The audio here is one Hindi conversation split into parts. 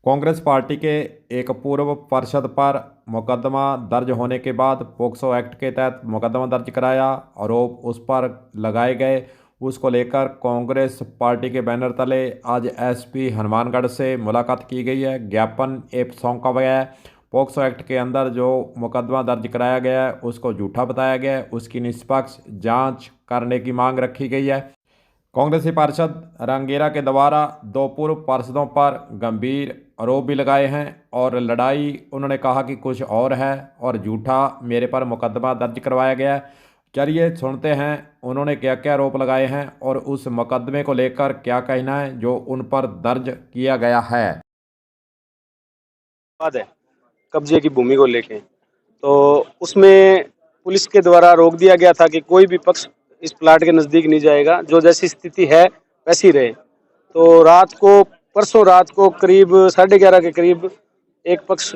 कांग्रेस पार्टी के एक पूर्व पार्षद पर मुकदमा दर्ज होने के बाद पोक्सो एक्ट के तहत मुकदमा दर्ज कराया। आरोप उस पर लगाए गए, उसको लेकर कांग्रेस पार्टी के बैनर तले आज एसपी हनुमानगढ़ से मुलाकात की गई है। ज्ञापन एक सौंपा गया है। पोक्सो एक्ट के अंदर जो मुकदमा दर्ज कराया गया है उसको झूठा बताया गया है, उसकी निष्पक्ष जांच करने की मांग रखी गई है। कांग्रेसी पार्षद रंगेरा के द्वारा दो पूर्व पार्षदों पर गंभीर आरोप भी लगाए हैं और लड़ाई उन्होंने कहा कि कुछ और है और झूठा मेरे पर मुकदमा दर्ज करवाया गया है। चलिए सुनते हैं उन्होंने क्या क्या आरोप लगाए हैं और उस मुकदमे को लेकर क्या कहना है जो उन पर दर्ज किया गया है। बात है कब्जे की भूमि को लेके, तो उसमें पुलिस के द्वारा रोक दिया गया था कि कोई भी पक्ष इस प्लाट के नजदीक नहीं जाएगा, जो जैसी स्थिति है वैसी रहे। तो परसों रात को करीब 11:30 के करीब एक पक्ष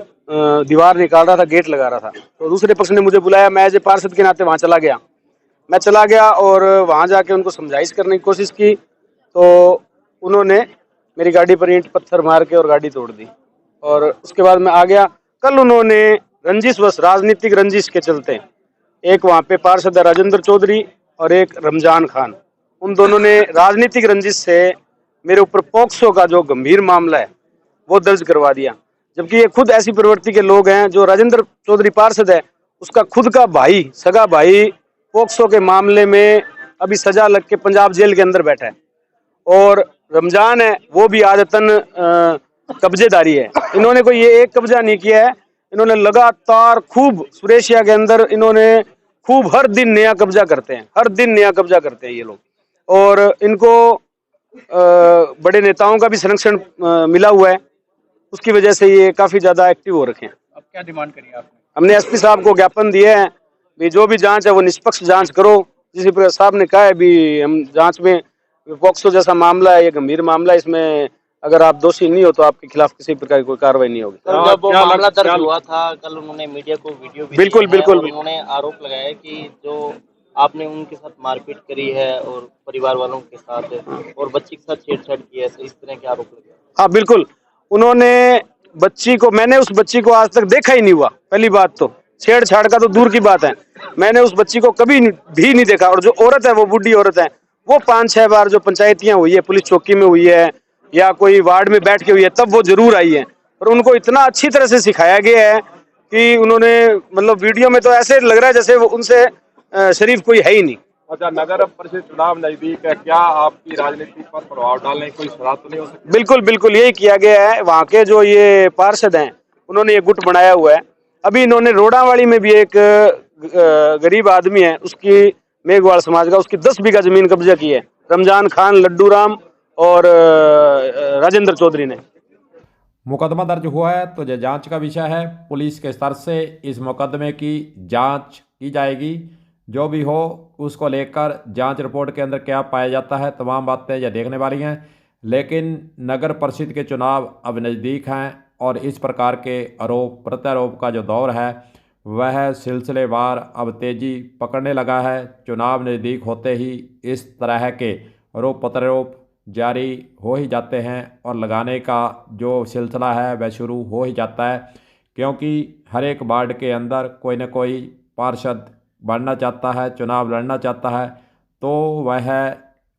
दीवार निकाल रहा था, गेट लगा रहा था। तो दूसरे पक्ष ने मुझे बुलाया, मैं एज ए पार्षद के नाते वहां चला गया। मैं चला गया और वहां जाके उनको समझाइश करने की कोशिश की, तो उन्होंने मेरी गाड़ी पर ईंट पत्थर मार के और गाड़ी तोड़ दी। और उसके बाद मैं आ गया। कल उन्होंने रंजिशवश, राजनीतिक रंजिश के चलते, एक वहां पे पार्षद है राजेंद्र चौधरी और एक रमजान खान, उन दोनों ने राजनीतिक रंजिश से मेरे ऊपर पोक्सो का जो गंभीर मामला है वो दर्ज करवा दिया। जबकि ये खुद ऐसी प्रवृत्ति के लोग हैं। जो राजेंद्र चौधरी पार्षद है, उसका खुद का भाई, सगा भाई, पोक्सो के मामले में अभी सजा लग के पंजाब जेल के अंदर बैठा है। और रमजान है, वो भी आदतन कब्जेदारी है। इन्होंने कोई ये एक कब्जा नहीं किया है, इन्होंने लगातार खूब सुरेशिया के अंदर इन्होंने खूब हर दिन नया कब्जा करते हैं, हर दिन नया कब्जा करते हैं ये लोग। और इनको बड़े नेताओं का भी संरक्षण मिला हुआ है, उसकी वजह से ये काफी ज्यादा एक्टिव हो रखे हैं। अब क्या डिमांड करी आपने? हमने एसपी साहब को ज्ञापन दिए हैं भी जो भी जांच है वो निष्पक्ष जांच करो। जिस प्रकार साहब ने कहा है भी हम जांच में, पॉक्सो जैसा मामला है, ये गंभीर मामला है, इसमें अगर आप दोषी नहीं हो तो आपके खिलाफ किसी प्रकार की कोई कार्रवाई नहीं होगी। जब वो मामला दर्ज हुआ था, कल उन्होंने मीडिया को वीडियो भी बिल्कुल दिया है बिल्कुल और उन्होंने आरोप लगाया है कि जो आपने उनके साथ मारपीट करी है और परिवार वालों के साथ और बच्ची के साथ छेड़छाड़ की है, इस तरह के आरोप लगे। हाँ बिल्कुल, उन्होंने बच्ची को, मैंने उस बच्ची को आज तक देखा ही नहीं हुआ। पहली बात तो छेड़छाड़ का तो दूर की बात है, मैंने उस बच्ची को कभी भी नहीं देखा। और जो औरत है वो बूढ़ी औरत है, वो 5-6 बार जो पंचायतियां हुई है, पुलिस चौकी में हुई है या कोई वार्ड में बैठ के हुई है, तब वो जरूर आई है। और उनको इतना अच्छी तरह से सिखाया गया है कि उन्होंने, मतलब वीडियो में तो ऐसे लग रहा है जैसे वो उनसे शरीफ कोई है ही नहीं। अच्छा, नगर परिषद चुनाव नजदीक है, क्या आपकी राजनीति पर प्रभाव डालने की कोई शरारत तो नहीं हो सकती? बिल्कुल बिल्कुल, यही किया गया है। वहाँ के जो ये पार्षद हैं उन्होंने ये गुट बनाया हुआ है। अभी इन्होंने रोडावाड़ी में भी एक गरीब आदमी है, उसकी मेघवाल समाज का, उसकी 10 बीघा जमीन कब्जा की है रमजान खान, लड्डू राम और राजेंद्र चौधरी ने। मुकदमा दर्ज हुआ है तो यह जांच का विषय है। पुलिस के स्तर से इस मुकदमे की जांच की जाएगी। जो भी हो उसको लेकर जांच रिपोर्ट के अंदर क्या पाया जाता है, तमाम बातें यह देखने वाली हैं। लेकिन नगर परिषद के चुनाव अब नज़दीक हैं और इस प्रकार के आरोप प्रत्यारोप का जो दौर है वह सिलसिलेवार अब तेज़ी पकड़ने लगा है। चुनाव नज़दीक होते ही इस तरह के आरोप प्रत्यारोप जारी हो ही जाते हैं और लगाने का जो सिलसिला है वह शुरू हो ही जाता है, क्योंकि हर एक वार्ड के अंदर कोई न कोई पार्षद बनना चाहता है, चुनाव लड़ना चाहता है, तो वह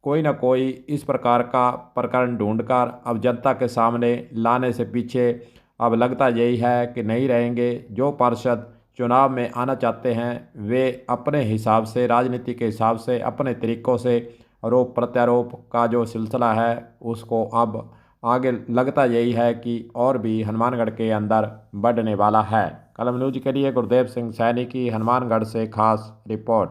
कोई ना कोई इस प्रकार का प्रकरण ढूंढकर अब जनता के सामने लाने से पीछे अब लगता यही है कि नहीं रहेंगे। जो पार्षद चुनाव में आना चाहते हैं वे अपने हिसाब से, राजनीति के हिसाब से, अपने तरीक़ों से आरोप प्रत्यारोप का जो सिलसिला है उसको अब आगे लगता यही है कि और भी हनुमानगढ़ के अंदर बढ़ने वाला है। कलम न्यूज के लिए गुरदेव सिंह सैनी की हनुमानगढ़ से खास रिपोर्ट।